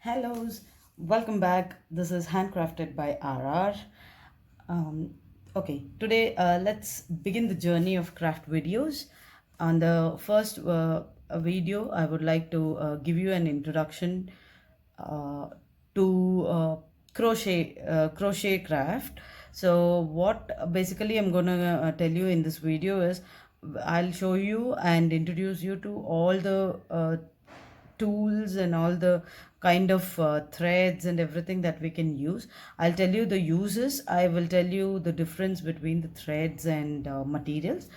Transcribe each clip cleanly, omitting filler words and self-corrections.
Hellos, welcome back. This is Handcrafted by RR. Um, okay, today let's begin the journey of craft videos. On the first video, I would like to give you an introduction uh, to crochet craft. So what basically I'm gonna tell you in this video is I'll show you and introduce you to all the tools and all the kind of threads and everything that we can use. I'll tell you the uses. I will tell you the difference between the threads and materials,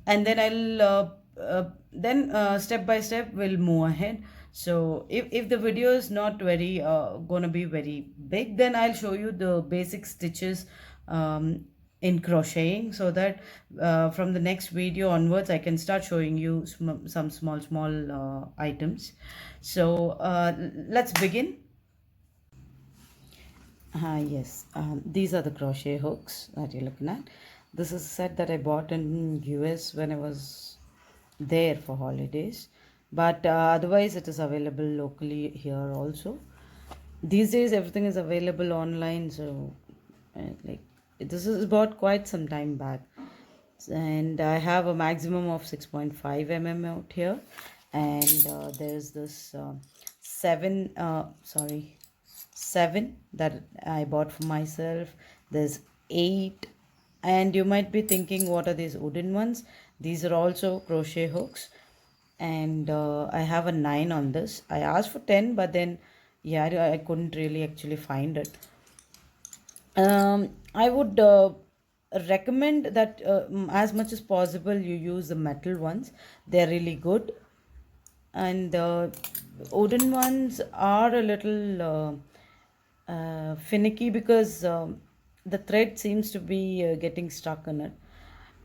and then I'll step by step we'll move ahead. So if the video is not very gonna be very big, then I'll show you the basic stitches in crocheting, so that from the next video onwards I can start showing you some small items. So let's begin. Yes, these are the crochet hooks that you're looking at. This is a set that I bought in US when I was there for holidays, but otherwise it is available locally here also. These days everything is available online, so like this is bought quite some time back, and I have a maximum of 6.5 mm out here, and there's this 7 that I bought for myself. There's 8, and you might be thinking, what are these wooden ones? These are also crochet hooks, and I have a 9 on this. I asked for 10, but then yeah, I couldn't really actually find it. I would recommend that as much as possible you use the metal ones. They're really good, and the wooden ones are a little finicky because the thread seems to be getting stuck in it.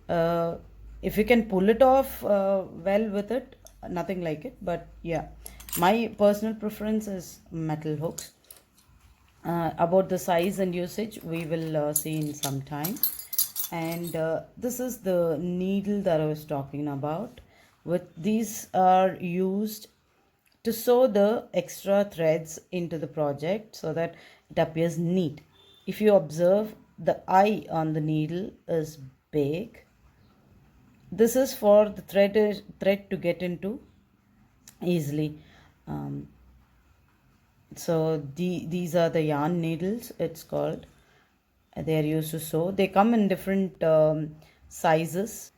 Uh, if you can pull it off well with it, nothing like it. But yeah, my personal preference is metal hooks. About the size and usage, we will see in some time. And this is the needle that I was talking about. With these are used to sew the extra threads into the project so that it appears neat. If you observe, the eye on the needle is big. This is for the thread to get into easily. Um, so these are the yarn needles, it's called. They are used to sew. They come in different sizes.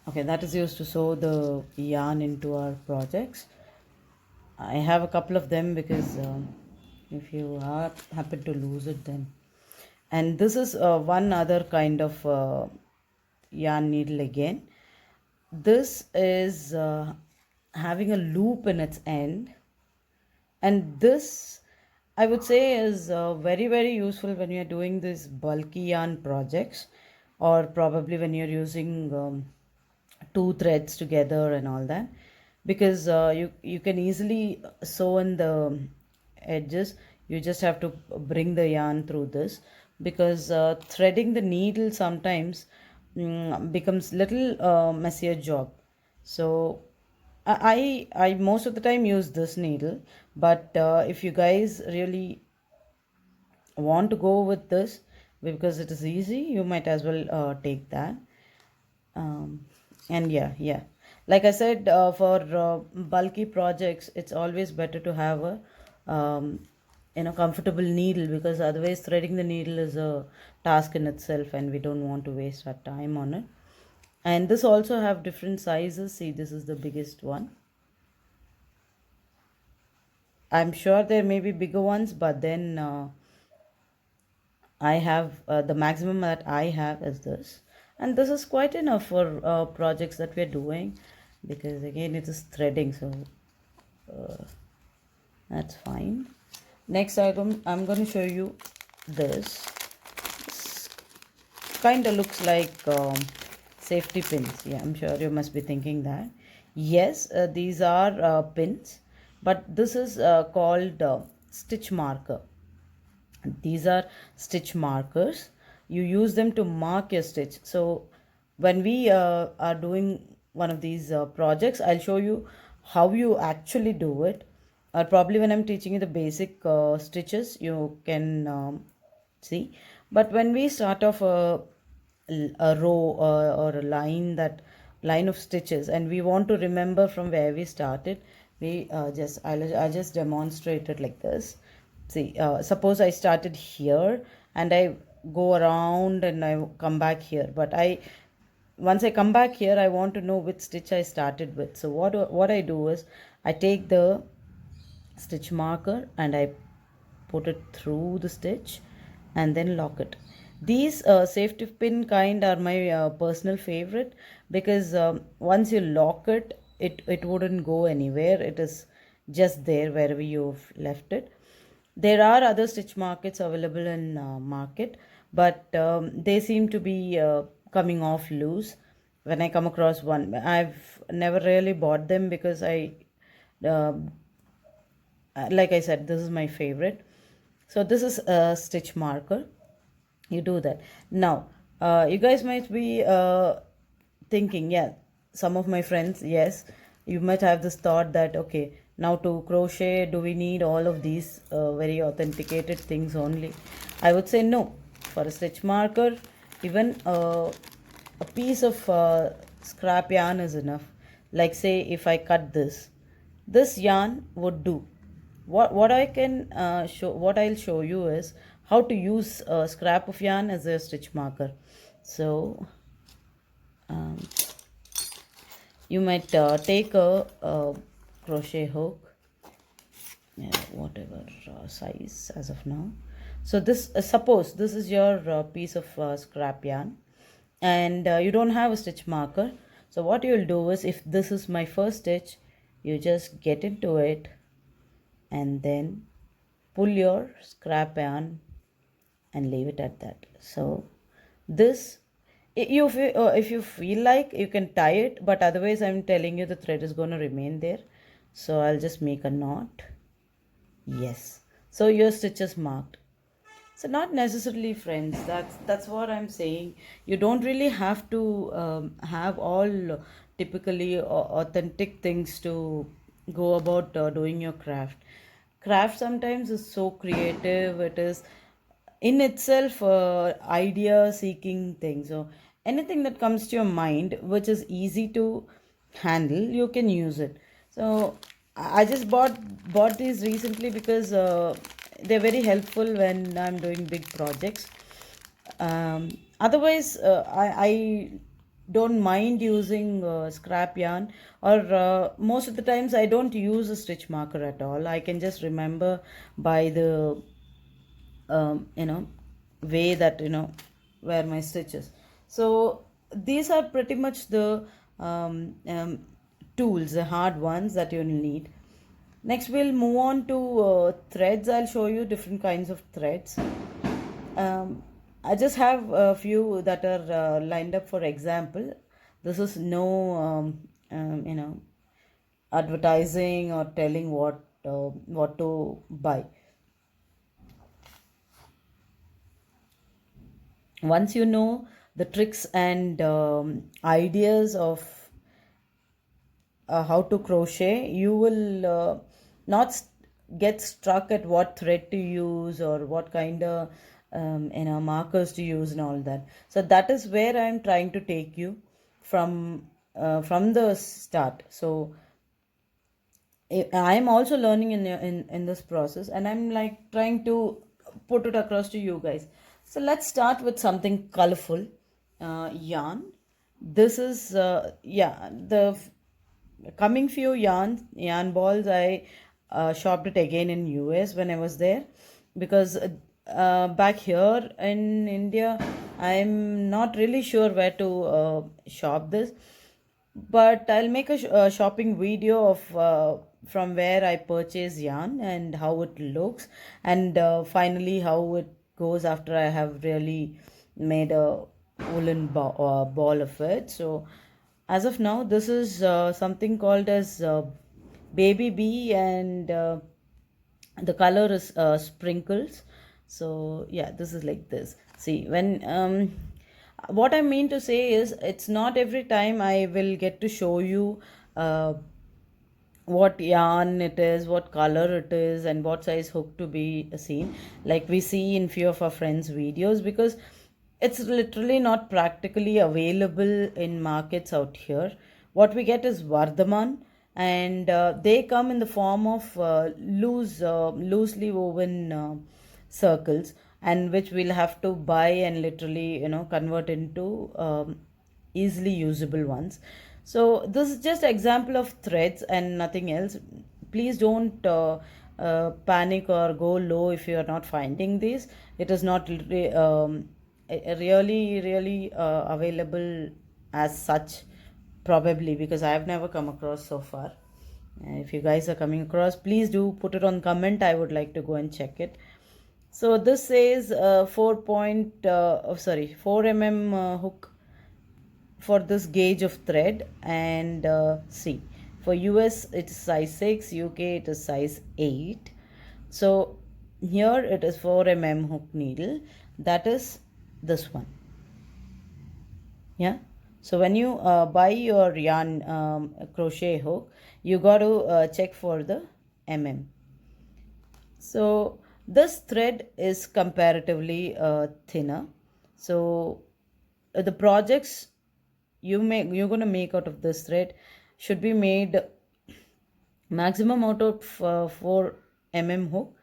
Okay, that is used to sew the yarn into our projects. I have a couple of them because if you happen to lose it, then. And this is one other kind of yarn needle again. This is having a loop in its end, and this I would say is very useful when you're doing these bulky yarn projects, or probably when you're using two threads together and all that, because you can easily sew in the edges. You just have to bring the yarn through this, because threading the needle sometimes becomes little messier job. So I most of the time use this needle, but if you guys really want to go with this because it is easy, you might as well take that. um, and yeah, like I said, for bulky projects it's always better to have a comfortable needle, because otherwise threading the needle is a task in itself and we don't want to waste our time on it. And this also have different sizes. See, this is the biggest one. I'm sure there may be bigger ones, but then I have the maximum that I have is this, and this is quite enough for projects that we're doing, because again it is threading, so that's fine. Next item, I'm going to show you this. This kind of looks like safety pins. Yeah, I'm sure you must be thinking that. Yes, these are pins, but this is called stitch marker. These are stitch markers. You use them to mark your stitch. So when we are doing one of these projects, I'll show you how you actually do it, or probably when I'm teaching you the basic stitches, you can see. But when we start off a row or a line, that line of stitches, and we want to remember from where we started, we I just demonstrate it like this. See, suppose I started here and I go around and I come back here, but I once I come back here, I want to know which stitch I started with. So what I do is I take the stitch marker and I put it through the stitch and then lock it. These safety pin kind are my personal favorite, because once you lock it, it wouldn't go anywhere. It is just there wherever you've left it. There are other stitch markets available in market, but they seem to be coming off loose. When I come across one, I've never really bought them because uh, like I said, this is my favorite. So this is a stitch marker. You do that. Now, you guys might be thinking, yeah, some of my friends, yes, you might have this thought that, okay, now to crochet, do we need all of these very authenticated things only? I would say no. For a stitch marker, even a piece of scrap yarn is enough. Like, say, if I cut this yarn would do. What I can what I'll show you is how to use a scrap of yarn as a stitch marker. So um, you might take a crochet hook, yeah, whatever size as of now. So this suppose this is your piece of scrap yarn, and you don't have a stitch marker. So what you'll do is, if this is my first stitch, you just get into it and then pull your scrap yarn and leave it at that. So this, if you feel like, you can tie it, but otherwise I'm telling you the thread is going to remain there. So I'll just make a knot. Yes, so your stitch is marked. So not necessarily, friends, that's what I'm saying. You don't really have to have all typically authentic things to go about doing your craft. Craft sometimes is so creative. It is in itself idea seeking thing. So anything that comes to your mind which is easy to handle, you can use it. So I just bought these recently because they're very helpful when I'm doing big projects. Otherwise, I don't mind using scrap yarn, or most of the times I don't use a stitch marker at all. I can just remember by the you know way that, where my stitches. So these are pretty much the tools, the hard ones that you'll need. Next we'll move on to threads. I'll show you different kinds of threads. I just have a few that are lined up for example. This is no advertising or telling what to buy. Once you know the tricks and ideas of how to crochet, you will not get stuck at what thread to use or what kind of markers to use and all that. So that is where I'm trying to take you from the start. So I'm also learning in this process, and I'm like trying to put it across to you guys. So let's start with something colorful. Yarn. This is yeah, the coming few yarn balls. I shopped it again in US when I was there, because back here in India I'm not really sure where to shop this, but I'll make a shopping video of from where I purchase yarn and how it looks, and finally how it goes after I have really made a woolen ball of it. So as of now, this is something called as baby bee, and the color is sprinkles. So yeah, this is like this. See, when what I mean to say is, it's not every time I will get to show you uh, what yarn it is, what color it is, and what size hook to be seen, like we see in few of our friends' videos, because it's literally not practically available in markets out here. What we get is Vardhaman, and they come in the form of loosely woven circles, and which we'll have to buy and literally, convert into easily usable ones. So this is just example of threads and nothing else. Please don't panic or go low if you are not finding these. It is not really available as such, probably, because I have never come across so far. If you guys are coming across, please do put it on comment. I would like to go and check it. So this says 4 mm hook for this gauge of thread, and see, for US it is size 6, UK it is size 8. So here it is 4 mm hook needle, that is this one. Yeah, so when you buy your yarn crochet hook, you got to check for the mm. So this thread is comparatively thinner. So the projects you're going to make out of this thread should be made maximum out of 4 mm hook.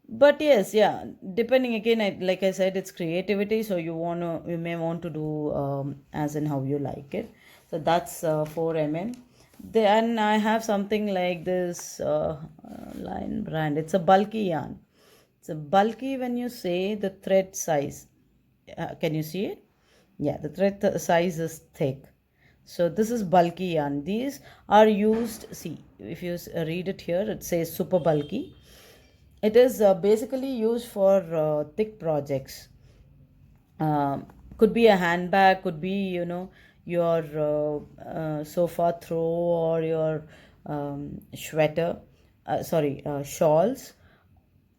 But yes, yeah, depending again, like I said, it's creativity, so you may want to do as in how you like it. So that's 4 mm. Then I have something like this line brand. It's a bulky yarn. It's a bulky when you say the thread size. Can you see it? Yeah, the thread size is thick. So this is bulky yarn. These are used, see, if you read it here, it says super bulky. It is basically used for thick projects. Could be a handbag, could be, your sofa throw, or your sweater, shawls.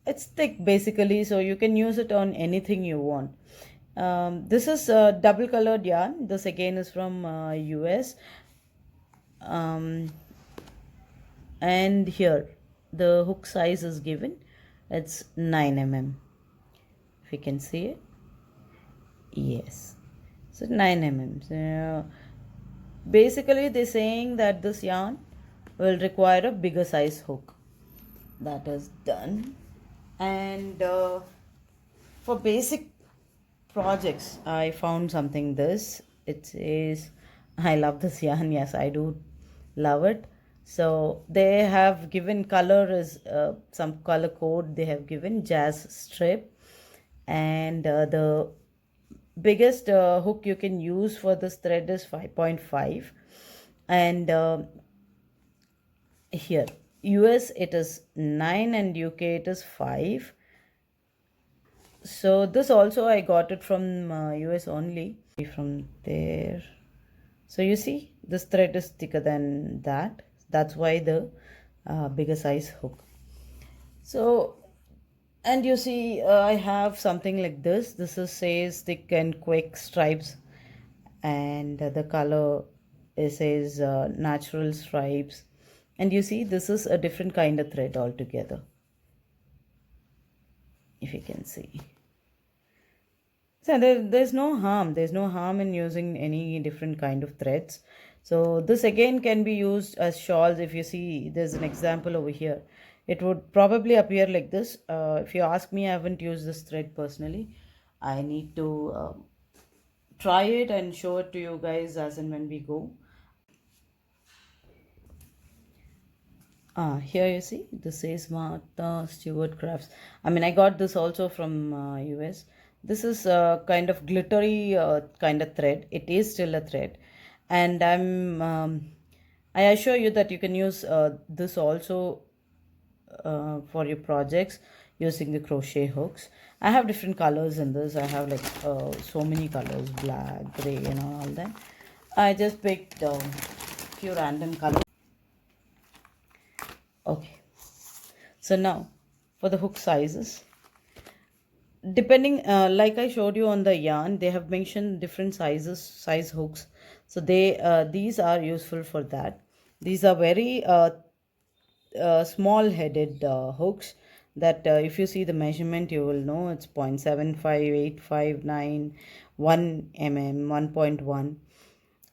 It's thick basically, so you can use it on anything you want. This is double colored yarn. This again is from US. And here the hook size is given, it's 9 mm, if you can see it. Yes, so 9 mm. So basically they're saying that this yarn will require a bigger size hook. That is done. And for basic projects, I found something this. It says, I love this yarn. Yes, I do love it. So they have given color is some color code they have given, jazz strip, and the biggest hook you can use for this thread is 5.5, and here US it is 9 and UK it is 5. So this also I got it from US only, from there. So you see this thread is thicker than that, that's why the bigger size hook. So, and you see I have something like this. This is says thick and quick stripes, and the color it says natural stripes, and you see this is a different kind of thread altogether, if you can see. So there's no harm. There's no harm in using any different kind of threads. So this again can be used as shawls. If you see, there's an example over here. It would probably appear like this. If you ask me, I haven't used this thread personally. I need to try it and show it to you guys as and when we go. Here you see, this says Martha Stewart Crafts. I mean, I got this also from US. This is a kind of glittery kind of thread. It is still a thread. And I assure you that you can use this also for your projects using the crochet hooks. I have different colors in this. I have like so many colors, black, gray, and all that. I just picked few random colors. Okay, so now for the hook sizes, depending like I showed you on the yarn, they have mentioned different size hooks, so these are useful for that. These are very small headed hooks that if you see the measurement you will know it's 0.75859 1 mm 1.1.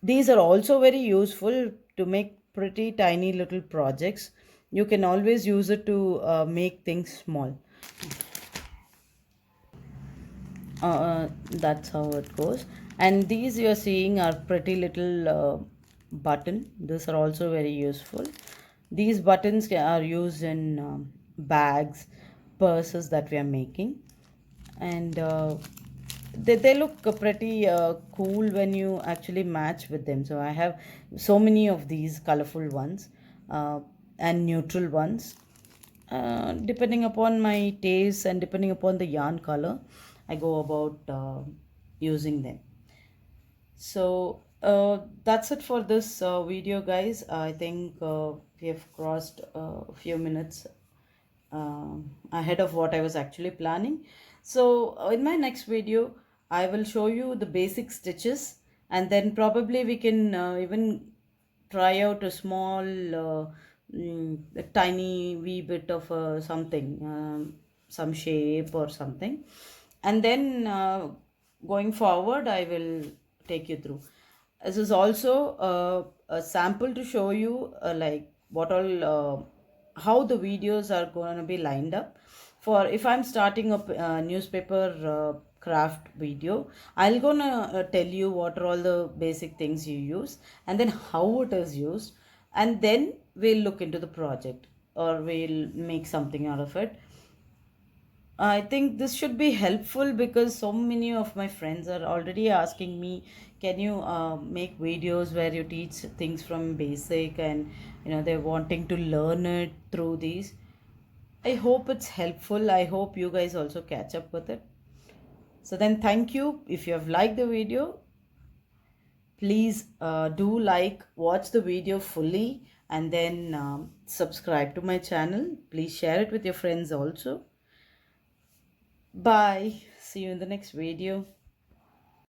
These are also very useful to make pretty tiny little projects. You can always use it to make things small. That's how it goes. And these you're seeing are pretty little button. These are also very useful. These buttons are used in bags, purses that we are making, and they look pretty cool when you actually match with them. So I have so many of these colorful ones and neutral ones. Depending upon my taste and depending upon the yarn color, I go about using them. So that's it for this video, guys. I think we have crossed a few minutes ahead of what I was actually planning. So in my next video, I will show you the basic stitches, and then probably we can even try out a small, a tiny wee bit of something, some shape or something, and then going forward, I will take you through. This is also a sample to show you like what all how the videos are going to be lined up. For if I'm starting a newspaper craft video, I'll gonna tell you what are all the basic things you use and then how it is used, and then we'll look into the project or we'll make something out of it. I think this should be helpful because so many of my friends are already asking me, can you make videos where you teach things from basic, and they're wanting to learn it through these. I hope it's helpful. I hope you guys also catch up with it. So then thank you. If you have liked the video, please do like, watch the video fully, and then subscribe to my channel. Please share it with your friends also. Bye. See you in the next video.